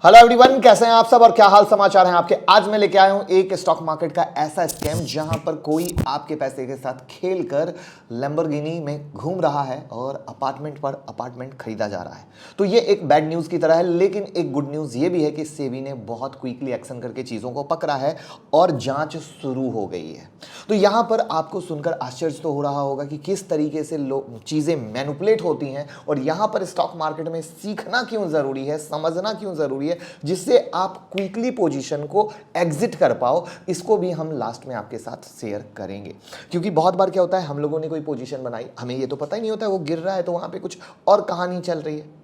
Hello everyone, कैसे हैं आप सब और क्या हाल समाचार हैं आपके। आज मैं लेके आया हूं एक स्टॉक मार्केट का ऐसा स्कैम जहां पर कोई आपके पैसे के साथ खेलकर लैम्बोर्गिनी में घूम रहा है और अपार्टमेंट पर अपार्टमेंट खरीदा जा रहा है। तो ये एक बैड न्यूज़ की तरह है, लेकिन एक गुड न्यूज़ ये भी है कि सेबी ने बहुत क्विकली एक्शन करके चीज़ों को पकड़ा है और जांच शुरू हो गई है। तो यहाँ पर आपको सुनकर आश्चर्य तो हो रहा होगा कि किस तरीके से चीज़ें मैनिपुलेट होती हैं और यहाँ पर स्टॉक मार्केट में सीखना क्यों ज़रूरी है, समझना क्यों ज़रूरी है, जिससे आप क्विकली पोजीशन को एग्जिट कर पाओ। इसको भी हम लास्ट में आपके साथ शेयर करेंगे, क्योंकि बहुत बार क्या होता है, हम लोगों ने कोई पोजीशन बनाई, हमें ये तो पता ही नहीं होता है वो गिर रहा है तो वहां पे कुछ और कहानी चल रही है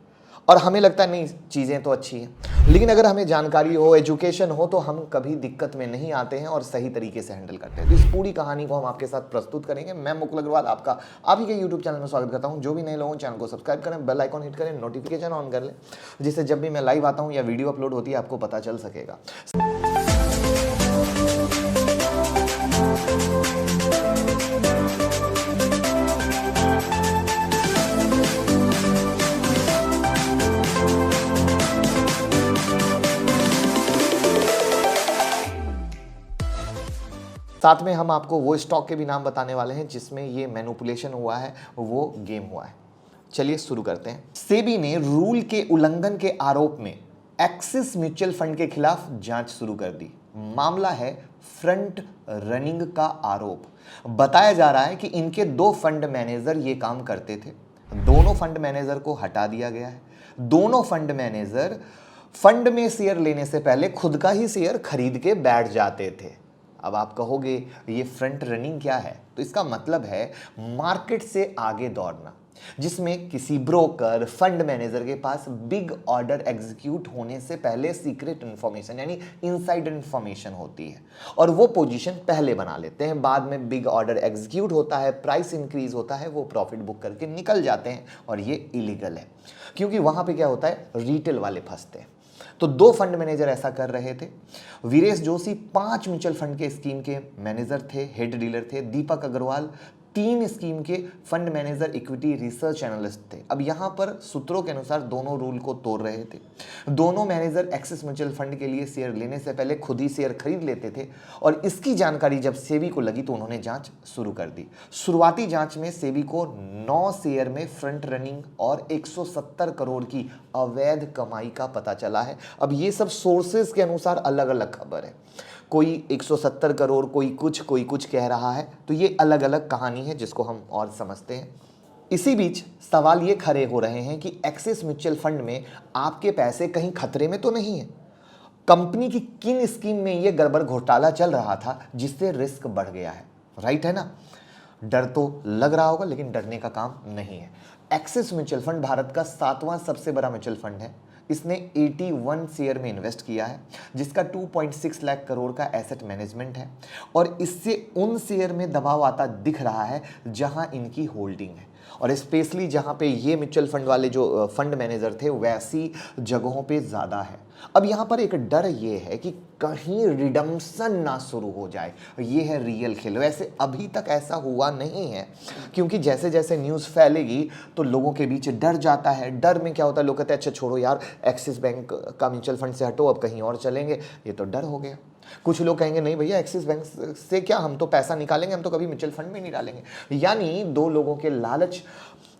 और हमें लगता है नहीं चीज़ें तो अच्छी हैं। लेकिन अगर हमें जानकारी हो, एजुकेशन हो, तो हम कभी दिक्कत में नहीं आते हैं और सही तरीके से हैंडल करते हैं। तो इस पूरी कहानी को हम आपके साथ प्रस्तुत करेंगे। मैं मुकुल अग्रवाल आपका आप ही के यूट्यूब चैनल में स्वागत करता हूं। जो भी नए लोगों चैनल को सब्सक्राइब करें, बेल आइकॉन हिट करें, नोटिफिकेशन ऑन कर लें, जिससे जब भी मैं लाइव आता हूँ या वीडियो अपलोड होती है आपको पता चल सकेगा। साथ में हम आपको वो स्टॉक के भी नाम बताने वाले हैं जिसमें ये मैनिपुलेशन हुआ है, वो गेम हुआ है। चलिए शुरू करते हैं। सेबी ने रूल के उल्लंघन के आरोप में एक्सिस म्यूचुअल फंड के खिलाफ जांच शुरू कर दी। मामला है फ्रंट रनिंग का आरोप। बताया जा रहा है कि इनके दो फंड मैनेजर ये काम करते थे। दोनों फंड मैनेजर को हटा दिया गया है। दोनों फंड मैनेजर फंड में शेयर लेने से पहले खुद का ही शेयर खरीद के बैठ जाते थे। अब आप कहोगे ये फ्रंट रनिंग क्या है, तो इसका मतलब है मार्केट से आगे दौड़ना, जिसमें किसी ब्रोकर, फंड मैनेजर के पास बिग ऑर्डर एग्जीक्यूट होने से पहले सीक्रेट इंफॉर्मेशन यानी इनसाइड इंफॉर्मेशन होती है और वो पोजीशन पहले बना लेते हैं। बाद में बिग ऑर्डर एग्जीक्यूट होता है, प्राइस इंक्रीज होता है, वो प्रॉफिट बुक करके निकल जाते हैं और ये इलीगल है, क्योंकि वहां पे क्या होता है, रिटेल वाले फंसते हैं। तो दो फंड मैनेजर ऐसा कर रहे थे। वीरेश जोशी 5 म्यूचुअल फंड के स्कीम के मैनेजर थे, हेड डीलर थे। दीपक अग्रवाल 3 स्कीम के fund manager, equity research analyst थे। अब यहां पर सूत्रों के अनुसार दोनों रूल को तोड़ रहे थे। दोनों मैनेजर एक्सिस म्यूचुअल फंड के लिए शेयर लेने से पहले खुद ही शेयर खरीद लेते थे और इसकी जानकारी जब सेबी को लगी तो उन्होंने जांच शुरू कर दी। शुरुआती जांच में सेबी को 9 शेयर में फ्रंट रनिंग और 170 करोड़ की अवैध कमाई का पता चला है। अब ये सब सोर्सेज के अनुसार अलग अलग खबर है, कोई 170 करोड़, कोई कुछ कह रहा है, तो ये अलग अलग कहानी है जिसको हम और समझते हैं। इसी बीच सवाल ये खड़े हो रहे हैं कि एक्सिस म्यूचुअल फंड में आपके पैसे कहीं खतरे में तो नहीं है। कंपनी की किन स्कीम में ये गड़बड़ घोटाला चल रहा था जिससे रिस्क बढ़ गया है, राइट है ना। डर तो लग रहा होगा, लेकिन डरने का काम नहीं है। एक्सिस म्यूचुअल फंड भारत का 7वां सबसे बड़ा म्यूचुअल फंड है। इसने 81 शेयर में इन्वेस्ट किया है, जिसका 2.6 लाख करोड़ का एसेट मैनेजमेंट है और इससे उन शेयर में दबाव आता दिख रहा है जहां इनकी होल्डिंग है और स्पेशली जहां पे ये म्यूचुअल फंड वाले जो फंड मैनेजर थे वैसी जगहों पे ज़्यादा है। अब यहाँ पर एक डर ये है कि कहीं रिडम्पशन ना शुरू हो जाए, ये है रियल खेल। वैसे अभी तक ऐसा हुआ नहीं है, क्योंकि जैसे जैसे न्यूज़ फैलेगी तो लोगों के बीच डर जाता है। डर में क्या होता है, लोग कहते हैं अच्छा छोड़ो यार, एक्सिस बैंक का म्यूचुअल फंड से हटो, अब कहीं और चलेंगे, ये तो डर हो गया। कुछ लोग कहेंगे नहीं भैया एक्सिस बैंक से क्या, हम तो पैसा निकालेंगे, हम तो कभी म्यूचुअल फंड में नहीं डालेंगे। यानी दो लोगों के लालच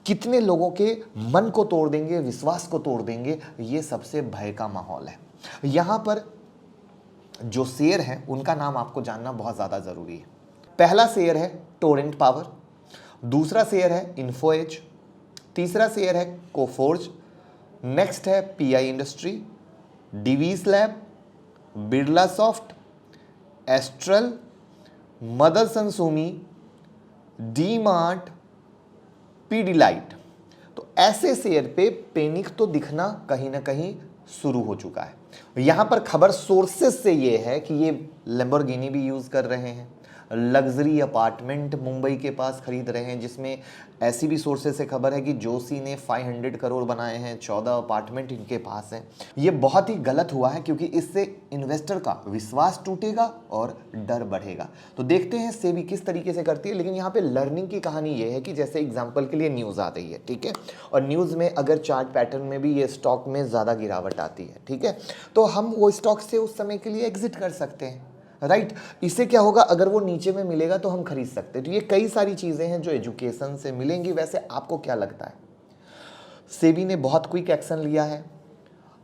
कितने लोगों के मन को तोड़ देंगे, विश्वास को तोड़ देंगे, ये सबसे भय का माहौल है। यहां पर जो शेयर है उनका नाम आपको जानना बहुत ज़्यादा ज़रूरी है। पहला शेयर है टोरेंट पावर, दूसरा शेयर है इन्फो एज, तीसरा शेयर है कोफोर्ज, नेक्स्ट है पीआई इंडस्ट्री, डिवीज लैब, बिरला सॉफ्ट, एस्ट्रल, मदरसन सुमी, डी मार्ट, पीडीलाइट। तो ऐसे शेयर पे पैनिक तो दिखना कहीं ना कहीं शुरू हो चुका है। यहां पर खबर सोर्सेस से ये है कि ये लैम्बोर्गिनी भी यूज कर रहे हैं, लग्जरी अपार्टमेंट मुंबई के पास खरीद रहे हैं, जिसमें ऐसी भी सोर्सेस से खबर है कि जोशी ने 500 करोड़ बनाए हैं, 14 अपार्टमेंट इनके पास हैं। ये बहुत ही गलत हुआ है क्योंकि इससे इन्वेस्टर का विश्वास टूटेगा और डर बढ़ेगा। तो देखते हैं सेबी किस तरीके से करती है। लेकिन यहाँ पे लर्निंग की कहानी ये है कि जैसे एग्जाम्पल के लिए न्यूज़ आ रही है, ठीक है, और न्यूज़ में अगर चार्ट पैटर्न में भी ये स्टॉक में ज़्यादा गिरावट आती है, ठीक है, तो हम वो स्टॉक से उस समय के लिए एग्जिट कर सकते हैं, राइट। इससे क्या होगा, अगर वो नीचे में मिलेगा तो हम खरीद सकते हैं। तो ये कई सारी चीज़ें हैं जो एजुकेशन से मिलेंगी। वैसे आपको क्या लगता है, सेबी ने बहुत क्विक एक्शन लिया है,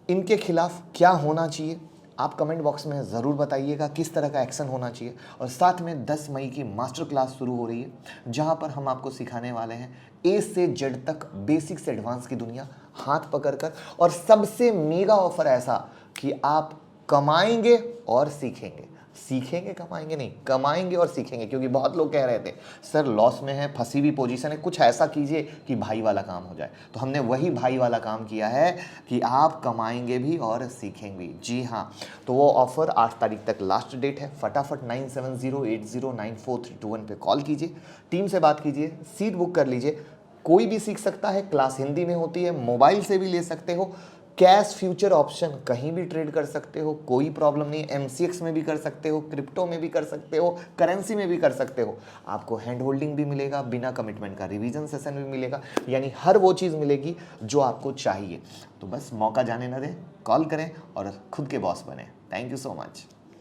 इनके खिलाफ क्या होना चाहिए? आप कमेंट बॉक्स में ज़रूर बताइएगा किस तरह का एक्शन होना चाहिए। और साथ में 10 मई की मास्टर क्लास शुरू हो रही है, जहां पर हम आपको सिखाने वाले हैं ए से जेड तक बेसिक से एडवांस की दुनिया हाथ पकड़कर। और सबसे मेगा ऑफर ऐसा कि आप कमाएंगे और सीखेंगे, सीखेंगे कमाएंगे नहीं, कमाएंगे और सीखेंगे। क्योंकि बहुत लोग कह रहे थे सर लॉस में है, फंसी हुई पोजीशन है, कुछ ऐसा कीजिए कि भाई वाला काम हो जाए। तो हमने वही भाई वाला काम किया है कि आप कमाएंगे भी और सीखेंगे भी। जी हाँ, तो वो ऑफर 8 तारीख तक लास्ट डेट है। फटाफट 9708094321 पे कॉल कीजिए, टीम से बात कीजिए, सीट बुक कर लीजिए। कोई भी सीख सकता है, क्लास हिंदी में होती है, मोबाइल से भी ले सकते हो, कैश फ्यूचर ऑप्शन कहीं भी ट्रेड कर सकते हो, कोई प्रॉब्लम नहीं। एमसीएक्स में भी कर सकते हो, क्रिप्टो में भी कर सकते हो, करेंसी में भी कर सकते हो। आपको हैंड होल्डिंग भी मिलेगा, बिना कमिटमेंट का रिवीजन सेशन भी मिलेगा, यानी हर वो चीज़ मिलेगी जो आपको चाहिए। तो बस मौका जाने न दें, कॉल करें और खुद के बॉस बने। Thank you so much.